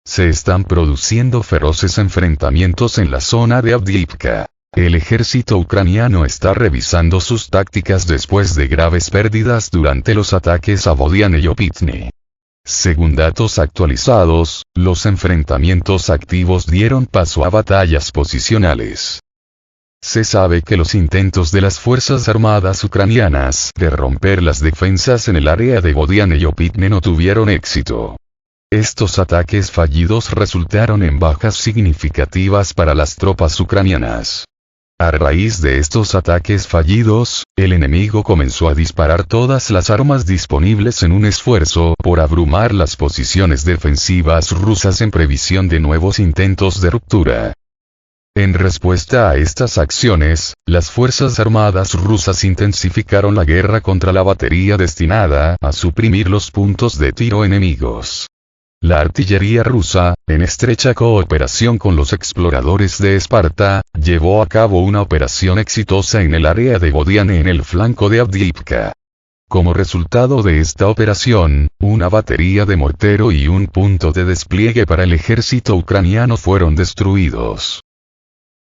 Se están produciendo feroces enfrentamientos en la zona de Avdiivka. El ejército ucraniano está revisando sus tácticas después de graves pérdidas durante los ataques a Bodiane y Opitne. Según datos actualizados, los enfrentamientos activos dieron paso a batallas posicionales. Se sabe que los intentos de las Fuerzas Armadas ucranianas de romper las defensas en el área de Bodiane y Opitne no tuvieron éxito. Estos ataques fallidos resultaron en bajas significativas para las tropas ucranianas. A raíz de estos ataques fallidos, el enemigo comenzó a disparar todas las armas disponibles en un esfuerzo por abrumar las posiciones defensivas rusas en previsión de nuevos intentos de ruptura. En respuesta a estas acciones, las Fuerzas Armadas rusas intensificaron la guerra contra la batería destinada a suprimir los puntos de tiro enemigos. La artillería rusa, en estrecha cooperación con los exploradores de Esparta, llevó a cabo una operación exitosa en el área de Bodiane en el flanco de Avdiivka. Como resultado de esta operación, una batería de mortero y un punto de despliegue para el ejército ucraniano fueron destruidos.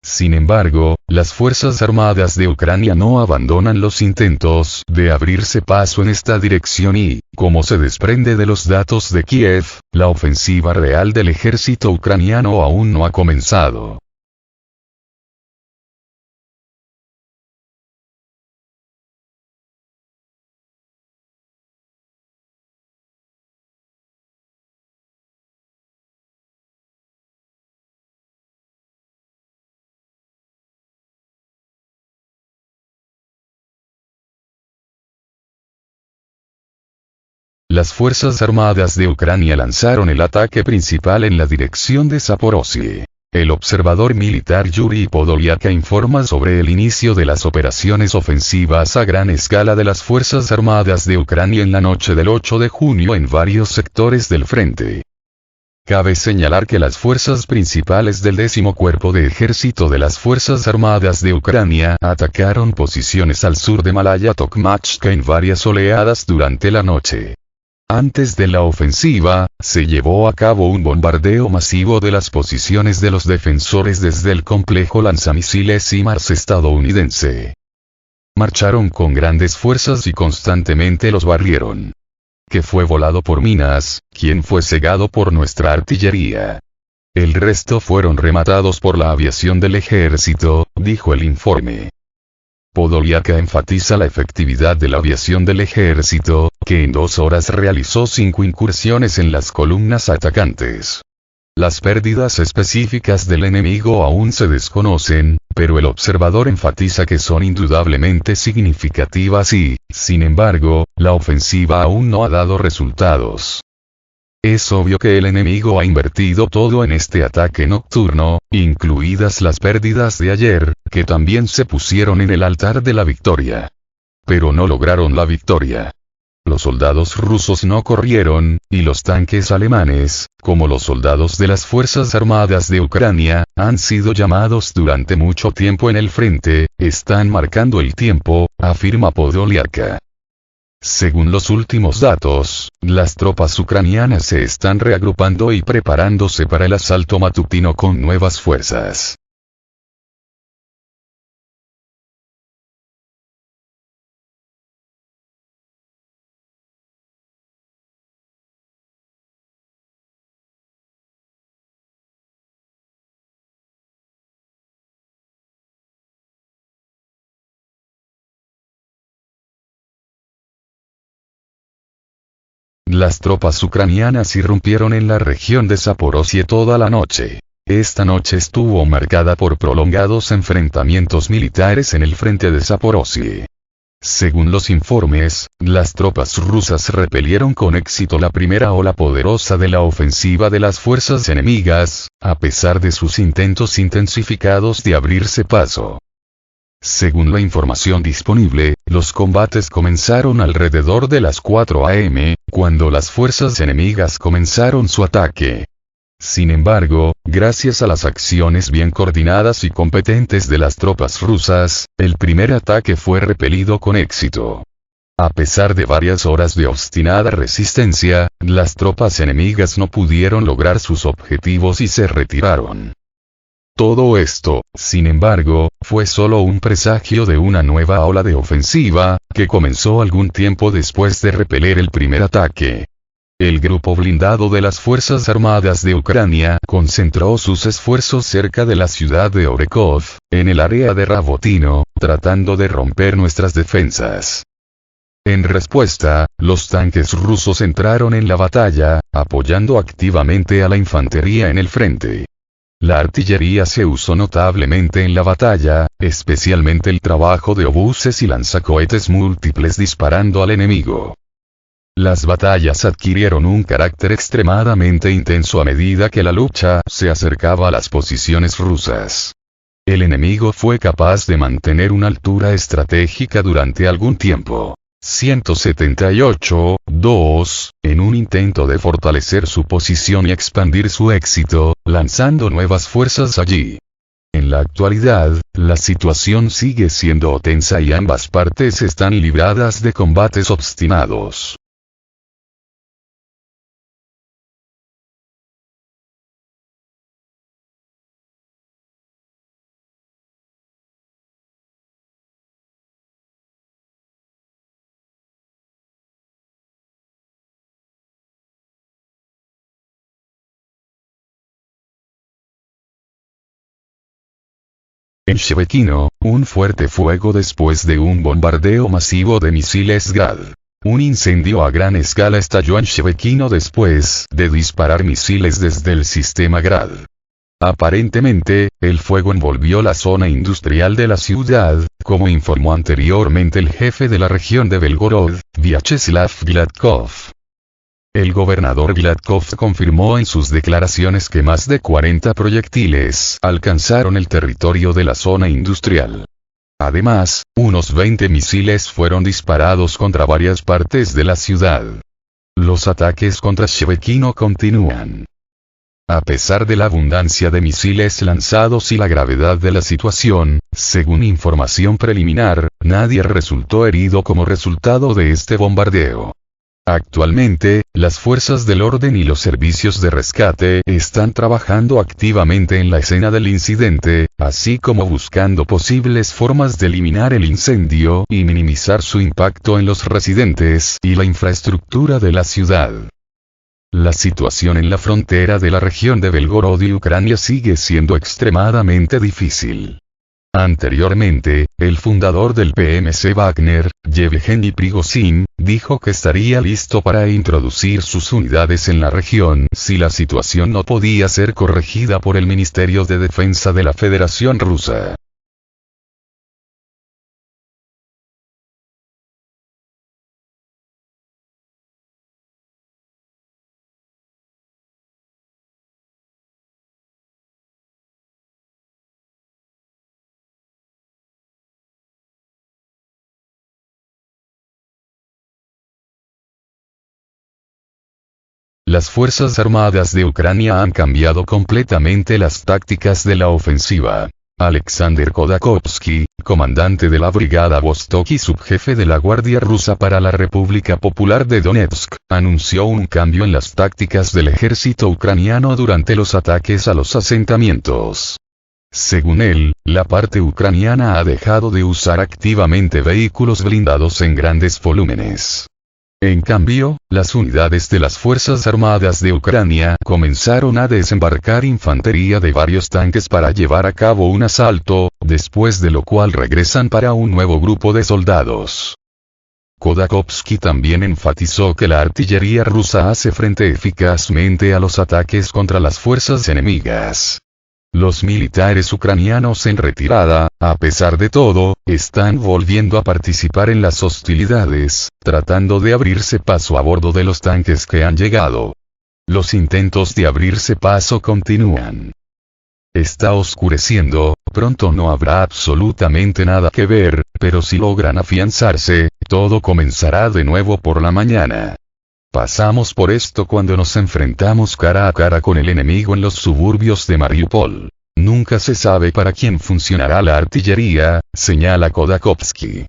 Sin embargo, las Fuerzas Armadas de Ucrania no abandonan los intentos de abrirse paso en esta dirección y, como se desprende de los datos de Kiev, la ofensiva real del ejército ucraniano aún no ha comenzado. Las Fuerzas Armadas de Ucrania lanzaron el ataque principal en la dirección de Zaporozhye. El observador militar Yuri Podoliaka informa sobre el inicio de las operaciones ofensivas a gran escala de las Fuerzas Armadas de Ucrania en la noche del 8 de junio en varios sectores del frente. Cabe señalar que las fuerzas principales del 10º Cuerpo de Ejército de las Fuerzas Armadas de Ucrania atacaron posiciones al sur de Malaya Tokmachka en varias oleadas durante la noche. Antes de la ofensiva, se llevó a cabo un bombardeo masivo de las posiciones de los defensores desde el complejo lanzamisiles HIMARS estadounidense. Marcharon con grandes fuerzas y constantemente los barrieron. Que fue volado por minas, quien fue cegado por nuestra artillería. El resto fueron rematados por la aviación del ejército, dijo el informe. Podoliaka enfatiza la efectividad de la aviación del ejército, que en 2 horas realizó 5 incursiones en las columnas atacantes. Las pérdidas específicas del enemigo aún se desconocen, pero el observador enfatiza que son indudablemente significativas y, sin embargo, la ofensiva aún no ha dado resultados. Es obvio que el enemigo ha invertido todo en este ataque nocturno, incluidas las pérdidas de ayer, que también se pusieron en el altar de la victoria. Pero no lograron la victoria. Los soldados rusos no corrieron, y los tanques alemanes, como los soldados de las Fuerzas Armadas de Ucrania, han sido llamados durante mucho tiempo en el frente, están marcando el tiempo, afirma Podoliaka. Según los últimos datos, las tropas ucranianas se están reagrupando y preparándose para el asalto matutino con nuevas fuerzas. Las tropas ucranianas irrumpieron en la región de Zaporozhye toda la noche. Esta noche estuvo marcada por prolongados enfrentamientos militares en el frente de Zaporozhye. Según los informes, las tropas rusas repelieron con éxito la primera ola poderosa de la ofensiva de las fuerzas enemigas, a pesar de sus intentos intensificados de abrirse paso. Según la información disponible, los combates comenzaron alrededor de las 4 am, cuando las fuerzas enemigas comenzaron su ataque. Sin embargo, gracias a las acciones bien coordinadas y competentes de las tropas rusas, el primer ataque fue repelido con éxito. A pesar de varias horas de obstinada resistencia, las tropas enemigas no pudieron lograr sus objetivos y se retiraron. Todo esto, sin embargo, fue solo un presagio de una nueva ola de ofensiva, que comenzó algún tiempo después de repeler el primer ataque. El grupo blindado de las Fuerzas Armadas de Ucrania concentró sus esfuerzos cerca de la ciudad de Orekov, en el área de Rabotino, tratando de romper nuestras defensas. En respuesta, los tanques rusos entraron en la batalla, apoyando activamente a la infantería en el frente. La artillería se usó notablemente en la batalla, especialmente el trabajo de obuses y lanzacohetes múltiples disparando al enemigo. Las batallas adquirieron un carácter extremadamente intenso a medida que la lucha se acercaba a las posiciones rusas. El enemigo fue capaz de mantener una altura estratégica durante algún tiempo. 178-2, en un intento de fortalecer su posición y expandir su éxito, lanzando nuevas fuerzas allí. En la actualidad, la situación sigue siendo tensa y ambas partes están libradas de combates obstinados. En Shebekino, un fuerte fuego después de un bombardeo masivo de misiles Grad. Un incendio a gran escala estalló en Shebekino después de disparar misiles desde el sistema Grad. Aparentemente, el fuego envolvió la zona industrial de la ciudad, como informó anteriormente el jefe de la región de Belgorod, Vyacheslav Gladkov. El gobernador Gladkov confirmó en sus declaraciones que más de 40 proyectiles alcanzaron el territorio de la zona industrial. Además, unos 20 misiles fueron disparados contra varias partes de la ciudad. Los ataques contra Shebekino continúan. A pesar de la abundancia de misiles lanzados y la gravedad de la situación, según información preliminar, nadie resultó herido como resultado de este bombardeo. Actualmente, las fuerzas del orden y los servicios de rescate están trabajando activamente en la escena del incidente, así como buscando posibles formas de eliminar el incendio y minimizar su impacto en los residentes y la infraestructura de la ciudad. La situación en la frontera de la región de Belgorod y Ucrania sigue siendo extremadamente difícil. Anteriormente, el fundador del PMC Wagner, Yevgeny Prigozhin, dijo que estaría listo para introducir sus unidades en la región si la situación no podía ser corregida por el Ministerio de Defensa de la Federación Rusa. Las Fuerzas Armadas de Ucrania han cambiado completamente las tácticas de la ofensiva. Alexander Khodakovsky, comandante de la Brigada Vostok y subjefe de la Guardia Rusa para la República Popular de Donetsk, anunció un cambio en las tácticas del ejército ucraniano durante los ataques a los asentamientos. Según él, la parte ucraniana ha dejado de usar activamente vehículos blindados en grandes volúmenes. En cambio, las unidades de las Fuerzas Armadas de Ucrania comenzaron a desembarcar infantería de varios tanques para llevar a cabo un asalto, después de lo cual regresan para un nuevo grupo de soldados. Khodakovsky también enfatizó que la artillería rusa hace frente eficazmente a los ataques contra las fuerzas enemigas. Los militares ucranianos en retirada, a pesar de todo, están volviendo a participar en las hostilidades, tratando de abrirse paso a bordo de los tanques que han llegado. Los intentos de abrirse paso continúan. Está oscureciendo, pronto no habrá absolutamente nada que ver, pero si logran afianzarse, todo comenzará de nuevo por la mañana. Pasamos por esto cuando nos enfrentamos cara a cara con el enemigo en los suburbios de Mariupol. Nunca se sabe para quién funcionará la artillería, señala Khodakovsky.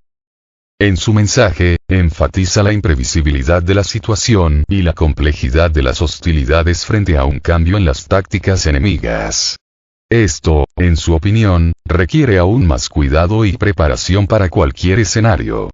En su mensaje, enfatiza la imprevisibilidad de la situación y la complejidad de las hostilidades frente a un cambio en las tácticas enemigas. Esto, en su opinión, requiere aún más cuidado y preparación para cualquier escenario.